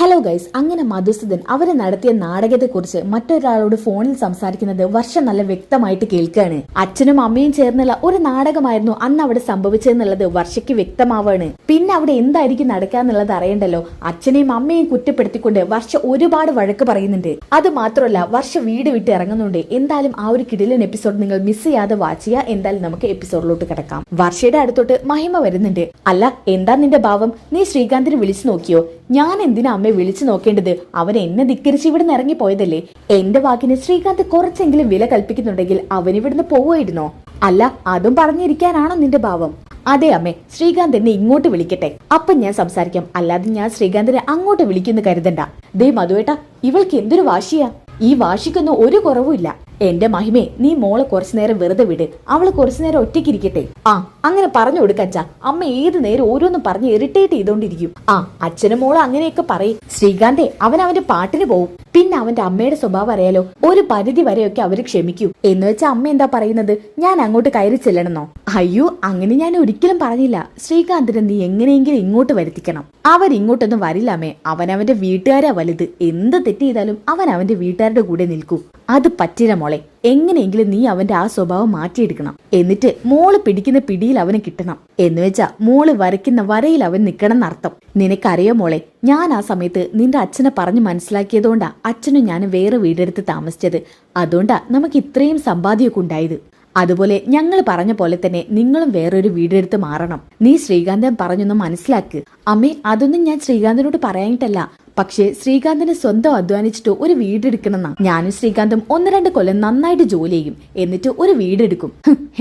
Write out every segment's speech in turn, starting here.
Hello guys, അങ്ങനെ മധുസൂദൻ അവര് നടത്തിയ നാടകത്തെക്കുറിച്ച് മറ്റൊരാളോട് ഫോണിൽ സംസാരിക്കുന്നത് വർഷം നല്ല വ്യക്തമായിട്ട് കേൾക്കുകയാണ്. അച്ഛനും അമ്മയും ചേർന്നുള്ള ഒരു നാടകമായിരുന്നു അന്ന് അവിടെ സംഭവിച്ചതെന്നുള്ളത് വർഷയ്ക്ക് വ്യക്തമാവാണ്. പിന്നെ അവിടെ എന്തായിരിക്കും നടക്കാന്നുള്ളത് അറിയണ്ടല്ലോ. അച്ഛനെയും അമ്മയും കുറ്റപ്പെടുത്തിക്കൊണ്ട് വർഷ ഒരുപാട് വഴക്ക് പറയുന്നുണ്ട്. അത് മാത്രമല്ല, വർഷ വീട് വിട്ട് ഇറങ്ങുന്നുണ്ട്. എന്തായാലും ആ ഒരു കിടിലൻ എപ്പിസോഡ് നിങ്ങൾ മിസ് ചെയ്യാതെ വാച്ച് ചെയ്യുക. എന്തായാലും നമുക്ക് എപ്പിസോഡിലോട്ട് കിടക്കാം. വർഷയുടെ അടുത്തോട്ട് മഹിമ വരുന്നുണ്ട്. അല്ല, എന്താ നിന്റെ ഭാവം? നീ ശ്രീകാന്തിനെ വിളിച്ചു നോക്കിയോ? ഞാൻ എന്തിനാ അമ്മയെ വിളിച്ചു നോക്കേണ്ടത്? അവൻ എന്നെ ധിക്കരിച്ച് ഇവിടുന്ന് ഇറങ്ങിപ്പോയതല്ലേ. എന്റെ വാക്കിന് ശ്രീകാന്ത് കുറച്ചെങ്കിലും വില കൽപ്പിക്കുന്നുണ്ടെങ്കിൽ അവൻ ഇവിടുന്ന് പോവായിരുന്നോ? അല്ല, അതും പറഞ്ഞിരിക്കാനാണോ നിന്റെ ഭാവം? അതെ അമ്മേ, ശ്രീകാന്ത് എന്നെ ഇങ്ങോട്ട് വിളിക്കട്ടെ, അപ്പം ഞാൻ സംസാരിക്കാം. അല്ലാതെ ഞാൻ ശ്രീകാന്തിനെ അങ്ങോട്ട് വിളിക്കുന്നു കരുതണ്ട. ദേ മധുവേട്ടാ, ഇവൾക്ക് എന്തൊരു വാശിയാ! ഈ വാശിക്കൊന്നും ഒരു കുറവുമില്ല. എന്റെ മഹിമേ, നീ മോളെ കുറച്ചു നേരം വെറുതെ വിട്. അവള് കുറച്ചു നേരം ഒറ്റയ്ക്കിരിക്കട്ടെ. ആ, അങ്ങനെ പറഞ്ഞു കൊടുക്കച്ചാ. അമ്മ ഏത് നേരം ഓരോന്നും പറഞ്ഞ് ഇറിറ്റേറ്റ് ചെയ്തോണ്ടിരിക്കും. ആ, അച്ഛനും മോളും അങ്ങനെയൊക്കെ പറയും. ശ്രീകാന്തേ, അവൻ അവന്റെ പാട്ടിന് പോവും. പിന്നെ അവന്റെ അമ്മയുടെ സ്വഭാവം അറിയാലോ. ഒരു പരിധി വരെയൊക്കെ അവര് ക്ഷമിക്കൂ. എന്ന് വെച്ചാൽ അമ്മ എന്താ പറയുന്നത്? ഞാൻ അങ്ങോട്ട് കയറി ചെല്ലണമെന്നോ? അയ്യോ, അങ്ങനെ ഞാൻ ഒരിക്കലും പറഞ്ഞില്ല. ശ്രീകാന്തിനെ നീ എങ്ങനെയെങ്കിലും ഇങ്ങോട്ട് വരുത്തിക്കണം. അവരിങ്ങോട്ടൊന്നും വരില്ല അമ്മേ. അവനവന്റെ വീട്ടുകാരാ വലുത്. എന്ത് തെറ്റ് ചെയ്താലും അവൻ അവന്റെ വീട്ടുകാരുടെ കൂടെ നിൽക്കൂ. അത് പറ്റില്ല മോളെ. എങ്ങനെയെങ്കിലും നീ അവന്റെ ആ സ്വഭാവം മാറ്റിയെടുക്കണം. എന്നിട്ട് മോള് പിടിക്കുന്ന പിടിയിൽ അവന് കിട്ടണം. എന്ന് വെച്ചാ മോള് വരയ്ക്കുന്ന വരയിൽ അവൻ നിൽക്കണം എന്നർത്ഥം. നിനക്കറിയോ മോളെ, ഞാൻ ആ സമയത്ത് നിന്റെ അച്ഛനെ പറഞ്ഞു മനസ്സിലാക്കിയതുകൊണ്ടാ അച്ഛനും ഞാനും വേറെ വീടെടുത്ത് താമസിച്ചത്. അതുകൊണ്ടാ നമുക്ക് ഇത്രയും സമ്പാദ്യമൊക്കെ ഉണ്ടായത്. അതുപോലെ ഞങ്ങൾ പറഞ്ഞ പോലെ തന്നെ നിങ്ങളും വേറൊരു വീടെടുത്ത് മാറണം. നീ ശ്രീകാന്തൻ പറഞ്ഞൊന്ന് മനസ്സിലാക്ക്. അമ്മേ, അതൊന്നും ഞാൻ ശ്രീകാന്തനോട് പറയാനിട്ടല്ല. പക്ഷേ ശ്രീകാന്തിന് സ്വന്തം അധ്വാനിച്ചിട്ട് ഒരു വീടെടുക്കണമെന്നാ. ഞാനും ശ്രീകാന്തും 1-2 കൊല്ലം നന്നായിട്ട് ജോലി ചെയ്യും, എന്നിട്ട് ഒരു വീടെടുക്കും.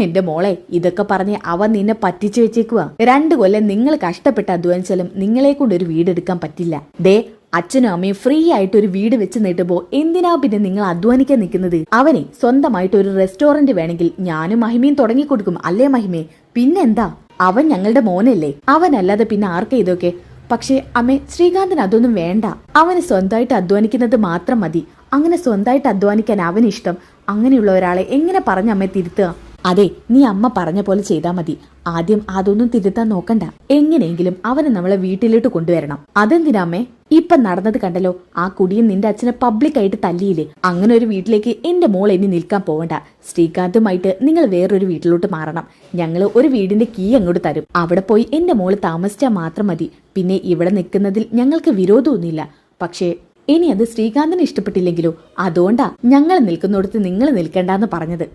എന്റെ മോളെ, ഇതൊക്കെ പറഞ്ഞ് അവൻ നിന്നെ പറ്റിച്ചു വെച്ചേക്കുക. 2 കൊല്ലം നിങ്ങൾ കഷ്ടപ്പെട്ട് അധ്വാനിച്ചാലും നിങ്ങളെ കൊണ്ട് ഒരു വീടെടുക്കാൻ പറ്റില്ല. ദേ, അച്ഛനും അമ്മയും ഫ്രീ ആയിട്ട് ഒരു വീട് വെച്ച് നീട്ടുമ്പോ എന്തിനാ പിന്നെ നിങ്ങൾ അധ്വാനിക്കാൻ നിൽക്കുന്നത്? അവനെ സ്വന്തമായിട്ട് ഒരു റെസ്റ്റോറന്റ് വേണമെങ്കിൽ ഞാനും മഹിമയും തുടങ്ങിക്കൊടുക്കും. അല്ലേ മഹിമേ? പിന്നെന്താ? അവൻ ഞങ്ങളുടെ മോനല്ലേ. അവനല്ലാതെ പിന്നെ ആർക്കാ ഇതൊക്കെ? പക്ഷേ അമ്മേ, ശ്രീകാന്തിന് അതൊന്നും വേണ്ട. അവന് സ്വന്തമായിട്ട് അധ്വാനിക്കുന്നത് മാത്രം മതി. അങ്ങനെ സ്വന്തമായിട്ട് അധ്വാനിക്കാൻ അവനിഷ്ടം. അങ്ങനെയുള്ള ഒരാളെ എങ്ങനെ പറഞ്ഞ അമ്മയെ തിരുത്തുക? അതെ, നീ അമ്മ പറഞ്ഞ പോലെ ചെയ്താൽ മതി. ആദ്യം അതൊന്നും തിരുത്താൻ നോക്കണ്ട. എങ്ങനെയെങ്കിലും അവനെ നമ്മളെ വീട്ടിലോട്ട് കൊണ്ടുവരണം. അതെന്തിനാ അമ്മേ? ഇപ്പൊ നടന്നത് കണ്ടല്ലോ. ആ കുടിയൻ നിന്റെ അച്ഛനെ പബ്ലിക്കായിട്ട് തല്ലിയില്ലേ? അങ്ങനെ ഒരു വീട്ടിലേക്ക് എന്റെ മോൾ ഇനി നിൽക്കാൻ പോവണ്ട. ശ്രീകാന്തുമായിട്ട് നിങ്ങൾ വേറൊരു വീട്ടിലോട്ട് മാറണം. ഞങ്ങൾ ഒരു വീടിന്റെ കീ അങ്ങോട്ട് തരും. അവിടെ പോയി എന്റെ മോള് താമസിച്ചാൽ മാത്രം മതി. പിന്നെ ഇവിടെ നിൽക്കുന്നതിൽ ഞങ്ങൾക്ക് വിരോധമൊന്നുമില്ല. പക്ഷേ ഇനി അത് ശ്രീകാന്തിന് ഇഷ്ടപ്പെട്ടില്ലെങ്കിലോ? അതുകൊണ്ടാ ഞങ്ങൾ നിൽക്കുന്നിടത്ത് നിങ്ങൾ നിൽക്കണ്ടെന്ന് പറഞ്ഞത്.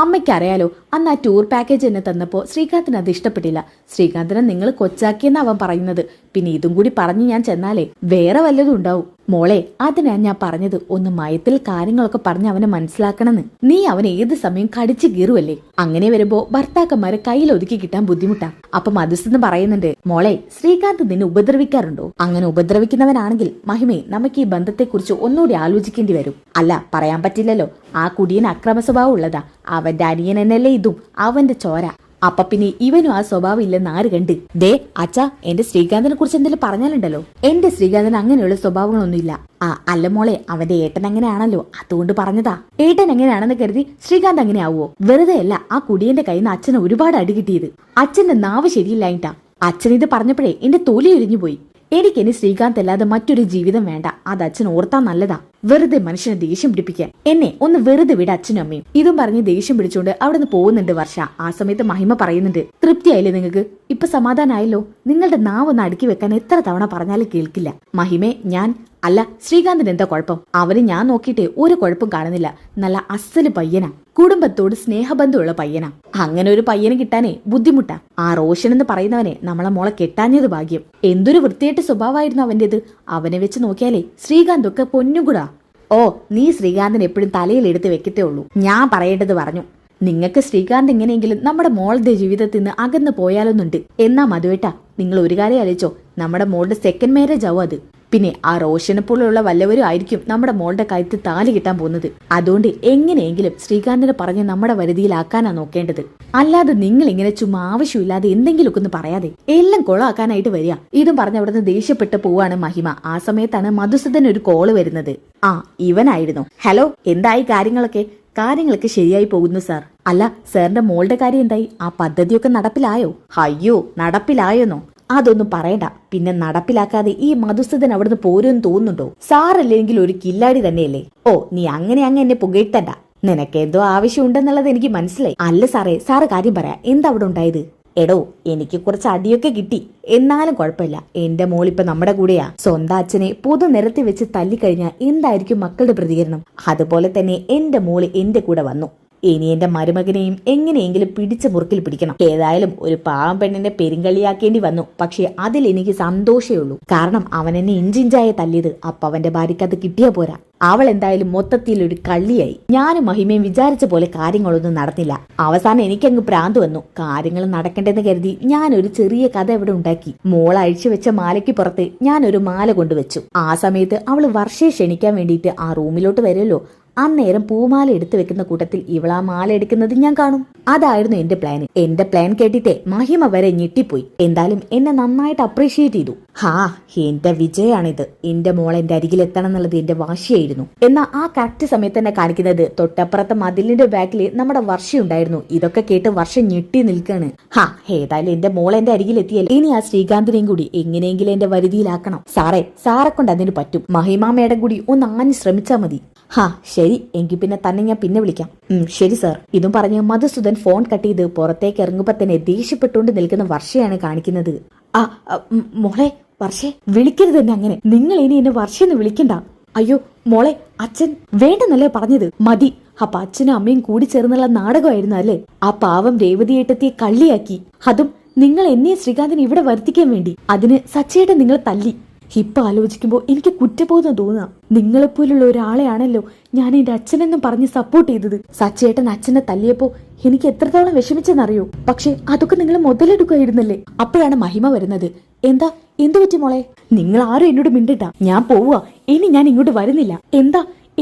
അമ്മയ്ക്ക് അറിയാലോ, അന്ന് ആ ടൂർ പാക്കേജ് എന്നെ തന്നപ്പോ ശ്രീകാന്തിന് അത് ഇഷ്ടപ്പെട്ടില്ല. ശ്രീകാന്തിനെ നിങ്ങൾ കൊച്ചാക്കിയെന്ന് അവൻ പറയുന്നത്. പിന്നെ ഇതും കൂടി പറഞ്ഞ് ഞാൻ ചെന്നാലേ വേറെ വല്ലതും ഉണ്ടാവും. മോളെ, അതിനാ ഞാൻ പറഞ്ഞത്, ഒന്ന് മയത്തിൽ കാര്യങ്ങളൊക്കെ പറഞ്ഞ് അവനെ മനസ്സിലാക്കണമെന്ന്. നീ അവൻ ഏത് സമയം കടിച്ചു കീറുവല്ലേ. അങ്ങനെ വരുമ്പോ ഭർത്താക്കന്മാരെ കയ്യിൽ ഒതുക്കി കിട്ടാൻ ബുദ്ധിമുട്ടാ. അപ്പൊ മധുസൂദൻ പറയുന്നുണ്ട്, മോളെ, ശ്രീകാന്ത് നിന്നെ ഉപദ്രവിക്കാറുണ്ടോ? അങ്ങനെ ഉപദ്രവിക്കുന്നവനാണെങ്കിൽ മഹിമേ, നമുക്ക് ഈ ബന്ധത്തെക്കുറിച്ച് ഒന്നുകൂടി ആലോചിക്കേണ്ടി വരും. അല്ല, പറയാൻ പറ്റില്ലല്ലോ. ആ കുടിയൻ അക്രമ സ്വഭാവം ഉള്ളതാ. അവന്റെ അനിയൻ എന്നല്ലേ ഇതും. അവന്റെ ചോര. അപ്പൊ പിന്നെ ഇവനും ആ സ്വഭാവം ഇല്ലെന്ന് ആര് കണ്ട്? ദേ അച്ഛാ, എന്റെ ശ്രീകാന്തിനെ കുറിച്ച് എന്തെങ്കിലും പറഞ്ഞാലുണ്ടല്ലോ. എന്റെ ശ്രീകാന്തിന് അങ്ങനെയുള്ള സ്വഭാവങ്ങളൊന്നുമില്ല. അല്ല മോളെ, അവന്റെ ഏട്ടൻ അങ്ങനെയാണല്ലോ, അതുകൊണ്ട് പറഞ്ഞതാ. ഏട്ടൻ എങ്ങനെയാണെന്ന് കരുതി ശ്രീകാന്ത് അങ്ങനെ ആവുമോ? വെറുതെ അല്ല ആ കുടിയന്റെ കയ്യിൽ നിന്ന് അച്ഛന് ഒരുപാട് അടി കിട്ടിയത്. അച്ഛന്റെ നാവ് ശരിയില്ലായിട്ടാ. അച്ഛൻ ഇത് പറഞ്ഞപ്പോഴേ എന്റെ തൊലി ഉരിഞ്ഞു പോയി. എനിക്കിനി ശ്രീകാന്ത് അല്ലാതെ മറ്റൊരു ജീവിതം വേണ്ട. അത് അച്ഛൻ ഓർത്താൻ നല്ലതാ. വെറുതെ മനുഷ്യനെ ദേഷ്യം പിടിപ്പിക്കാൻ. എന്നെ ഒന്ന് വെറുതെ വിട അച്ഛനും അമ്മയും. ഇതും പറഞ്ഞ് ദേഷ്യം പിടിച്ചുകൊണ്ട് അവിടെ നിന്ന് പോകുന്നുണ്ട് വർഷ. ആ സമയത്ത് മഹിമ പറയുന്നുണ്ട്, തൃപ്തിയായില്ലേ നിങ്ങൾക്ക്? ഇപ്പൊ സമാധാനായല്ലോ? നിങ്ങളുടെ നാവൊന്ന് അടുക്കി വെക്കാൻ എത്ര തവണ പറഞ്ഞാലും കേൾക്കില്ല. മഹിമേ, അല്ല, ശ്രീകാന്തിന് എന്താ കുഴപ്പം? അവന് ഞാൻ നോക്കിയിട്ടേ ഒരു കുഴപ്പം കാണുന്നില്ല. നല്ല അസല് പയ്യനാ. കുടുംബത്തോട് സ്നേഹബന്ധമുള്ള പയ്യനാ. അങ്ങനെ ഒരു പയ്യനെ കിട്ടാനേ ബുദ്ധിമുട്ടാ. ആ റോഷൻ എന്ന് പറയുന്നവനെ നമ്മളെ മോളെ കെട്ടാഞ്ഞത് ഭാഗ്യം. എന്തൊരു വൃത്തിയായിട്ട് സ്വഭാവമായിരുന്നു അവന്റേത്. അവനെ വെച്ച് നോക്കിയാലേ ശ്രീകാന്ത് ഒക്കെ പൊന്നുകൂടാ. ഓ, നീ ശ്രീകാന്തിന് എപ്പോഴും തലയിൽ എടുത്ത് വെക്കത്തേ ഉള്ളൂ. ഞാൻ പറയേണ്ടത് പറഞ്ഞു. നിങ്ങൾക്ക് ശ്രീകാന്ത് എങ്ങനെയെങ്കിലും നമ്മുടെ മോളുടെ ജീവിതത്തിൽ നിന്ന് അകന്നു പോയാലൊന്നുണ്ട്. എന്നാ മധുവേട്ടാ, നിങ്ങൾ ഒരു കാര്യം ആലോചിച്ചോ, നമ്മുടെ മോളുടെ സെക്കൻഡ് മാരേജ് ആവും അത്. പിന്നെ ആ റോഷനെ പോലെയുള്ള വല്ലവരും ആയിരിക്കും നമ്മുടെ മോളുടെ കഴുത്ത് താലി കിട്ടാൻ പോകുന്നത്. അതുകൊണ്ട് എങ്ങനെയെങ്കിലും ശ്രീകാന്തിനെ പറഞ്ഞ് നമ്മുടെ വരുതിയിലാക്കാനാ നോക്കേണ്ടത്. അല്ലാതെ നിങ്ങൾ ഇങ്ങനെ ചുമ്മാ ആവശ്യമില്ലാതെ എന്തെങ്കിലുമൊക്കെ ഒന്ന് പറയാതെ എല്ലാം കൊളാക്കാനായിട്ട് വരിക. ഇതും പറഞ്ഞ് അവിടുന്ന് ദേഷ്യപ്പെട്ട് പോവാണ് മഹിമ. ആ സമയത്താണ് മധുസൂദൻ ഒരു കോള് വരുന്നത്. ഇവനായിരുന്നു. ഹലോ, എന്തായി കാര്യങ്ങളൊക്കെ? കാര്യങ്ങളൊക്കെ ശരിയായി പോകുന്നു സാർ. അല്ല, സാറിന്റെ മോളുടെ കാര്യം എന്തായി? ആ പദ്ധതിയൊക്കെ നടപ്പിലായോ? അയ്യോ, നടപ്പിലായോന്നോ? അതൊന്നും പറയണ്ട. പിന്നെ നടപ്പിലാക്കാതെ ഈ മധുസൂദൻ അവിടുന്ന് പോരുമെന്ന് തോന്നുന്നുണ്ടോ? സാറല്ലെങ്കിൽ ഒരു കില്ലാടി തന്നെയല്ലേ. ഓ, നീ അങ്ങനെ എന്നെ പുകഴ്ത്തണ്ട. നിനക്ക് എന്തോ ആവശ്യമുണ്ടെന്നുള്ളത് എനിക്ക് മനസ്സിലായി. അല്ല സാറേ, സാറ് കാര്യം പറയാ, എന്താ അവിടെ ഉണ്ടായത്? എടോ, എനിക്ക് കുറച്ച് അടിയൊക്കെ കിട്ടി, എന്നാലും കുഴപ്പമില്ല. എന്റെ മോളിപ്പോ നമ്മുടെ കൂടെയാ. സ്വന്തം അച്ഛനെ പൊതു നിരത്തി വെച്ച് തല്ലിക്കഴിഞ്ഞാൽ എന്തായിരിക്കും മക്കളുടെ പ്രതികരണം? അതുപോലെ തന്നെ എന്റെ മോള് എന്റെ കൂടെ വന്നു. ഇനി എന്റെ മരുമകനെയും എങ്ങനെയെങ്കിലും പിടിച്ച മുറുക്കിൽ പിടിക്കണം. ഏതായാലും ഒരു പാവം പെണ്ണിനെ പെരുങ്കളിയാക്കേണ്ടി വന്നു. പക്ഷെ അതിൽ എനിക്ക് സന്തോഷമേ ഉള്ളൂ. കാരണം അവൻ എന്നെ ഇഞ്ചിഞ്ചായ തല്ലിയത്. അപ്പൊ അവന്റെ ഭാര്യയ്ക്ക് അത് കിട്ടിയാ പോരാ. അവൾ എന്തായാലും മൊത്തത്തിൽ ഒരു കള്ളിയായി. ഞാനും മഹിമയും വിചാരിച്ച പോലെ കാര്യങ്ങളൊന്നും നടന്നില്ല. അവസാനം എനിക്കങ്ങ് ഭ്രാന്ത് വന്നു. കാര്യങ്ങൾ നടക്കണ്ടെന്ന് കരുതി ഞാൻ ഒരു ചെറിയ കഥ ഇവിടെ ഉണ്ടാക്കി. മോൾ അഴിച്ചു വെച്ച മാലയ്ക്ക് പുറത്ത് ഞാനൊരു മാല കൊണ്ടുവച്ചു. ആ സമയത്ത് അവള് വർഷയെ ക്ഷണിക്കാൻ വേണ്ടിയിട്ട് ആ റൂമിലോട്ട് വരുമല്ലോ. അന്നേരം പൂമാല എടുത്തു വെക്കുന്ന കൂട്ടത്തിൽ ഇവളാ മാല എടുക്കുന്നത് ഞാൻ കാണും. അതായിരുന്നു എന്റെ പ്ലാൻ. എന്റെ പ്ലാൻ കേട്ടിട്ടേ മഹിമ വരെ ഞെട്ടിപ്പോയി. എന്തായാലും എന്നെ നന്നായിട്ട് അപ്രീഷിയേറ്റ് ചെയ്തു. ഹാ, എന്റെ വിജയാണിത്. എന്റെ മോൾ എന്റെ അരികിൽ എത്തണം എന്നുള്ളത് എന്റെ വാശിയായിരുന്നു. എന്നാൽ ആ കറക്റ്റ് സമയത്ത് തന്നെ കാണിക്കുന്നത് തൊട്ടപ്പുറത്തെ മതിലിന്റെ ബാക്കിൽ നമ്മുടെ വർഷയുണ്ടായിരുന്നു. ഇതൊക്കെ കേട്ട് വർഷം ഞെട്ടി നിൽക്കാണ്. ഹാ, ഏതായാലും എന്റെ മോൾ എന്റെ അരികിൽ എത്തിയല്ലേ. ഇനി ആ ശ്രീകാന്തിനെയും കൂടി എങ്ങനെയെങ്കിലും എന്റെ വരുതിയിലാക്കണം. സാറെ കൊണ്ട് അതിന് പറ്റും. മഹിമ മേഡം കൂടി ഒന്ന് ആഞ്ഞ് ശ്രമിച്ചാ മതി. ഹാ, ശരി, എങ്കിൽ പിന്നെ തന്നെ ഞാൻ പിന്നെ വിളിക്കാം. ശരി സാർ. ഇതും പറഞ്ഞ് മധുസൂദൻ ഫോൺ കട്ട് ചെയ്ത് പുറത്തേക്ക് ഇറങ്ങുമ്പോ തന്നെ ദേഷ്യപ്പെട്ടുകൊണ്ട് നിൽക്കുന്ന വർഷയാണ് കാണിക്കുന്നത്. മോളെ വർഷേ, വിളിക്കരുത് തന്നെ അങ്ങനെ. നിങ്ങൾ ഇനി എന്നെ വർഷയെന്ന് വിളിക്കണ്ട. അയ്യോ മോളെ, അച്ഛൻ വേണ്ടെന്നല്ലേ പറഞ്ഞത്? മതി. അപ്പൊ അച്ഛനും അമ്മയും കൂടി ചേർന്നുള്ള നാടകമായിരുന്നു അല്ലേ? ആ പാവം രേവതിയേട്ടത്തിയെ കള്ളിയാക്കി. അതും നിങ്ങൾ എന്നെ ശ്രീകാന്തിനെ ഇവിടെ വരുത്തിക്കാൻ വേണ്ടി. അതിന് സച്ചേട്ടൻ നിങ്ങൾ തല്ലി. ഇപ്പൊ ആലോചിക്കുമ്പോ എനിക്ക് കുറ്റബോധം തോന്നുക. നിങ്ങളെപ്പോലുള്ള ഒരാളെയാണല്ലോ ഞാൻ എന്റെ അച്ഛനെന്നും പറഞ്ഞ് സപ്പോർട്ട് ചെയ്തത്. സച്ചേട്ടൻ അച്ഛനെ തല്ലിയപ്പോ എനിക്ക് എത്രത്തോളം വിഷമിച്ചെന്നറിയോ? പക്ഷെ അതൊക്കെ നിങ്ങൾ മുതലെടുക്കുകയായിരുന്നല്ലേ. അപ്പോഴാണ് മഹിമ വരുന്നത്. എന്തു പറ്റി മോളെ? നിങ്ങൾ ആരും എന്നോട് മിണ്ടിട്ടാ. ഞാൻ പോവുക. ഇനി ഞാൻ ഇങ്ങോട്ട് വരുന്നില്ല.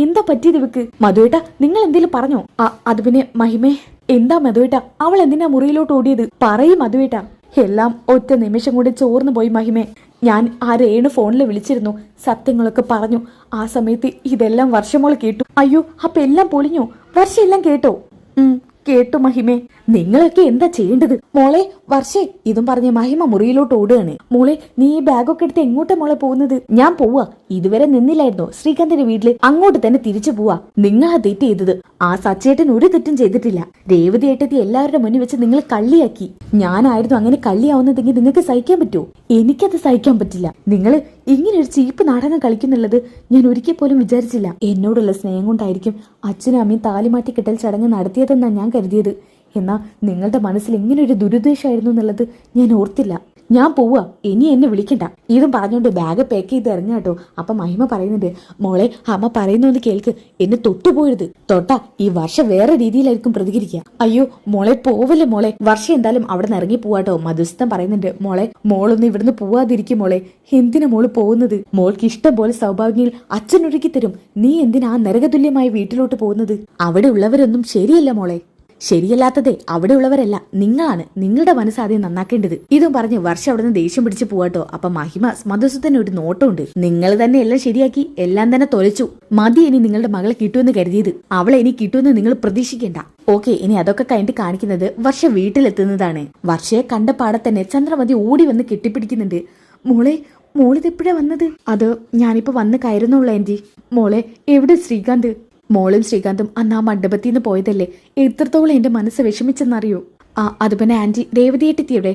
എന്താ പറ്റിയത് ഇവക്ക്? മധുവേട്ട, നിങ്ങൾ എന്തേലും പറഞ്ഞോ? അത് പിന്നെ മഹിമേ. എന്താ മധുവേട്ട, അവൾ എന്തിനാ മുറിയിലോട്ട് ഓടിയത്? പറയും മധുവേട്ട. എല്ലാം ഒറ്റ നിമിഷം കൂടി ചോർന്നു പോയി മഹിമേ. ഞാൻ ആ രേണു ഫോണിൽ വിളിച്ചിരുന്നു, സത്യങ്ങളൊക്കെ പറഞ്ഞു. ആ സമയത്ത് ഇതെല്ലാം വർഷമോള് കേട്ടു. അയ്യോ, അപ്പൊ എല്ലാം പൊളിഞ്ഞോ? വർഷ എല്ലാം കേട്ടോ? കേട്ടു മഹിമേ. നിങ്ങളൊക്കെ എന്താ ചെയ്യേണ്ടത്? മോളെ വർഷേ, ഇതും പറഞ്ഞ് മഹിമ മുറിയിലോട്ട് ഓടുകയാണ്. മോളെ, നീ ഈ ബാഗൊക്കെ എടുത്ത് എങ്ങോട്ടാ മോളെ പോകുന്നത്? ഞാൻ പോവാ. ഇതുവരെ നിന്നില്ലായിരുന്നോ ശ്രീകാന്തിന്റെ വീട്ടില്? അങ്ങോട്ട് തന്നെ തിരിച്ചു പോവാ. നിങ്ങളാ തെറ്റ് ചെയ്തത്. ആ സച്ചേട്ടൻ ഒരു തെറ്റും ചെയ്തിട്ടില്ല. രേവതി ഏട്ടത്തി എല്ലാവരുടെ മുന്നിൽ വെച്ച് നിങ്ങൾ കള്ളിയാക്കി. ഞാനായിരുന്നു അങ്ങനെ കള്ളിയാവുന്നതെങ്കിൽ നിങ്ങൾക്ക് സഹിക്കാൻ പറ്റുമോ? എനിക്കത് സഹിക്കാൻ പറ്റില്ല. നിങ്ങൾ ഇങ്ങനെ ഒരു ചീപ്പ് നാടകം കളിക്കുന്നുള്ളത് ഞാൻ ഒരിക്കൽ പോലും വിചാരിച്ചില്ല. എന്നോടുള്ള സ്നേഹം കൊണ്ടായിരിക്കും അച്ഛനും അമ്മയും താലിമാറ്റി കെട്ടൽ ചടങ്ങ് നടത്തിയതെന്നാണ് ഞാൻ കരുതിയത്. എന്നാ നിങ്ങളുടെ മനസ്സിൽ ഇങ്ങനെ ഒരു ദുരുദ്ദേശമായിരുന്നു എന്നുള്ളത് ഞാൻ ഓർത്തില്ല. ഞാൻ പോവാ. ഇനി എന്നെ വിളിക്കണ്ട. ഇതും പറഞ്ഞോണ്ട് ബാഗ് പാക്ക് ചെയ്ത് ഇറങ്ങാട്ടോ. അപ്പൊ മഹിമ പറയുന്നുണ്ട്, മോളെ അമ്മ പറയുന്നൊന്ന് കേൾക്ക്. എന്നെ തൊട്ടുപോയത്. തൊട്ടാ ഈ വർഷ വേറെ രീതിയിലായിരിക്കും പ്രതികരിക്കുക. അയ്യോ മോളെ, പോവല്ലേ മോളെ. വർഷ എന്തായാലും അവിടെ നിന്ന് ഇറങ്ങി പോവാട്ടോ. മധുസ്തം പറയുന്നുണ്ട്, മോളൊന്ന് ഇവിടുന്ന് പോവാതിരിക്കും മോളെ. എന്തിനാ മോള് പോകുന്നത്? മോൾക്ക് ഇഷ്ടം പോലെ സൗഭാഗ്യങ്ങൾ അച്ഛനൊരുക്കി തരും. നീ എന്തിനാ ആ നരകതുല്യമായ വീട്ടിലോട്ട് പോകുന്നത്? അവിടെ ഉള്ളവരൊന്നും ശരിയല്ല മോളെ. ശരിയല്ലാത്തതേ അവിടെ ഉള്ളവരല്ല, നിങ്ങളാണ്. നിങ്ങളുടെ മനസ്സാദ്യം നന്നാക്കേണ്ടത്. ഇതും പറഞ്ഞ് വർഷം അവിടെ നിന്ന് ദേഷ്യം പിടിച്ച് പോവാട്ടോ. അപ്പൊ മഹിമ മധുസൂദന് ഒരു നോട്ടമുണ്ട്. നിങ്ങൾ തന്നെ എല്ലാം ശരിയാക്കി, എല്ലാം തന്നെ തൊലച്ചു. മതി ഇനി നിങ്ങളുടെ മകളെ കിട്ടുമെന്ന് കരുതിയത്. അവളെ ഇനി കിട്ടുമെന്ന് നിങ്ങൾ പ്രതീക്ഷിക്കേണ്ട. ഓക്കെ, ഇനി അതൊക്കെ കഴിഞ്ഞിട്ട് കാണിക്കുന്നത് വർഷ വീട്ടിലെത്തുന്നതാണ്. വർഷയെ കണ്ട പാടെ തന്നെ ചന്ദ്രമതി ഓടി വന്ന് കെട്ടിപ്പിടിക്കുന്നുണ്ട്. മോളിതെപ്പോഴാ വന്നത്? അത് ഞാനിപ്പോ വന്ന് കയറുന്നുള്ളൂ ആന്റി. മോളെ, എവിടെ ശ്രീകാന്ത്? മോളും ശ്രീകാന്തും അന്ന് ആ മണ്ഡപത്തിൽ നിന്ന് പോയതല്ലേ. എത്രത്തോളം എന്റെ മനസ്സ് വിഷമിച്ചെന്നറിയോ? അത് പിന്നെ ആന്റി, രേവതിയേട്ടത്തിയുടെ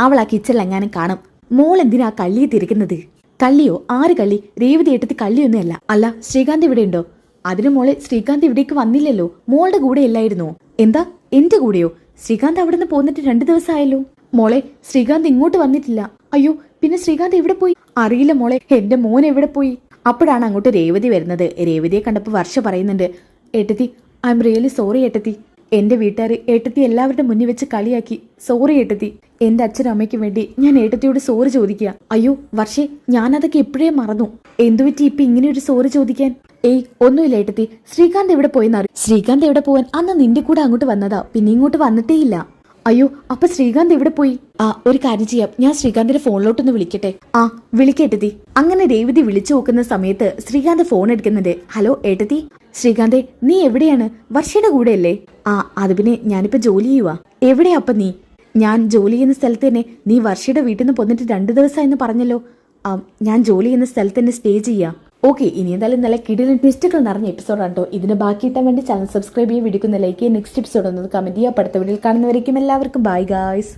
അവൾ ആ കിച്ചണിലെങ്ങാനും കാണും. മോൾ എന്തിനാ കള്ളിയെ തിരിക്കുന്നത്? കള്ളിയോ? ആര് കള്ളി? രേവതിയേട്ടത്തി കള്ളിയൊന്നുമല്ല. അല്ല, ശ്രീകാന്ത് ഇവിടെ ഉണ്ടോ? അതിന് മോളെ, ശ്രീകാന്ത് ഇവിടേക്ക് വന്നില്ലല്ലോ. മോളുടെ കൂടെ അല്ലായിരുന്നോ? എന്താ എന്റെ കൂടെയോ? ശ്രീകാന്ത് അവിടെ നിന്ന് പോന്നിട്ട് 2 ദിവസമായല്ലോ. മോളെ, ശ്രീകാന്ത് ഇങ്ങോട്ട് വന്നിട്ടില്ല. അയ്യോ, പിന്നെ ശ്രീകാന്ത് എവിടെ പോയി? അറിയില്ല മോളെ, എന്റെ മോൻ എവിടെ പോയി? അപ്പോഴാണ് അങ്ങോട്ട് രേവതി വരുന്നത്. രേവതിയെ കണ്ടപ്പോൾ വർഷ പറയുന്നുണ്ട്, ഏട്ടത്തി, ഐ എം റിയലി സോറി ഏട്ടത്തി. എന്റെ വീട്ടുകാർ ഏട്ടത്തി എല്ലാവരുടെ മുന്നിൽ വെച്ച് കളിയാക്കി. സോറി ഏട്ടത്തി. എന്റെ അച്ഛനും അമ്മയ്ക്കും വേണ്ടി ഞാൻ ഏട്ടത്തിയോട് സോറി ചോദിക്കുക. അയ്യോ വർഷേ, ഞാനതൊക്കെ എപ്പോഴേ മറന്നു. എന്തുപറ്റി ഇപ്പൊ ഇങ്ങനെ ഒരു സോറി ചോദിക്കാൻ? ഒന്നുമില്ല ഏട്ടത്തി. ശ്രീകാന്ത് എവിടെ പോയെന്നറിയും? ശ്രീകാന്ത് എവിടെ പോവാൻ? അന്ന് നിന്റെ കൂടെ അങ്ങോട്ട് വന്നതാ, പിന്നെ ഇങ്ങോട്ട് വന്നിട്ടേ ഇല്ല. അയ്യോ, അപ്പൊ ശ്രീകാന്ത് എവിടെ പോയി? ഒരു കാര്യം ചെയ്യാം, ഞാൻ ശ്രീകാന്തിന്റെ ഫോണിലോട്ടൊന്ന് വിളിക്കട്ടെ. വിളിക്കേട്ടത്തി. അങ്ങനെ രേവതി വിളിച്ചു നോക്കുന്ന സമയത്ത് ശ്രീകാന്ത് ഫോൺ എടുക്കുന്നുണ്ട്. ഹലോ ഏട്ടത്തി. ശ്രീകാന്തേ, നീ എവിടെയാണ്? വർഷയുടെ കൂടെ അല്ലേ? അത് പിന്നെ ഞാനിപ്പോ ജോലി ചെയ്യുവാ. എവിടെയാ അപ്പൊ നീ? ഞാൻ ജോലി ചെയ്യുന്ന സ്ഥലത്ത് തന്നെ നീ വർഷയുടെ വീട്ടിൽ നിന്ന് പോന്നിട്ട് 2 ദിവസമായെന്ന് പറഞ്ഞല്ലോ. ഞാൻ ജോലി ചെയ്യുന്ന സ്ഥലത്ത് തന്നെ സ്റ്റേ ചെയ്യാം. ഓക്കെ, ഇനി എന്തായാലും നല്ല കിടിലൻ ട്വിസ്റ്റുകൾ നിറഞ്ഞ എപ്പിസോഡാണ് കേട്ടോ. ഇതിന് ബാക്കി കിട്ടാൻ വേണ്ടി ചാനൽ സബ്സ്ക്രൈബ് ചെയ്യുക, വീഡിയോക്ക് ലൈക്ക് ചെയ്യുക, നെക്സ്റ്റ് എപ്പിസോഡ് ഒന്ന് കമന്റ് ചെയ്യുക. അടുത്ത വീഡിയോയിൽ കാണുന്നവരേക്കും എല്ലാവർക്കും ബൈ ഗായ്സ്.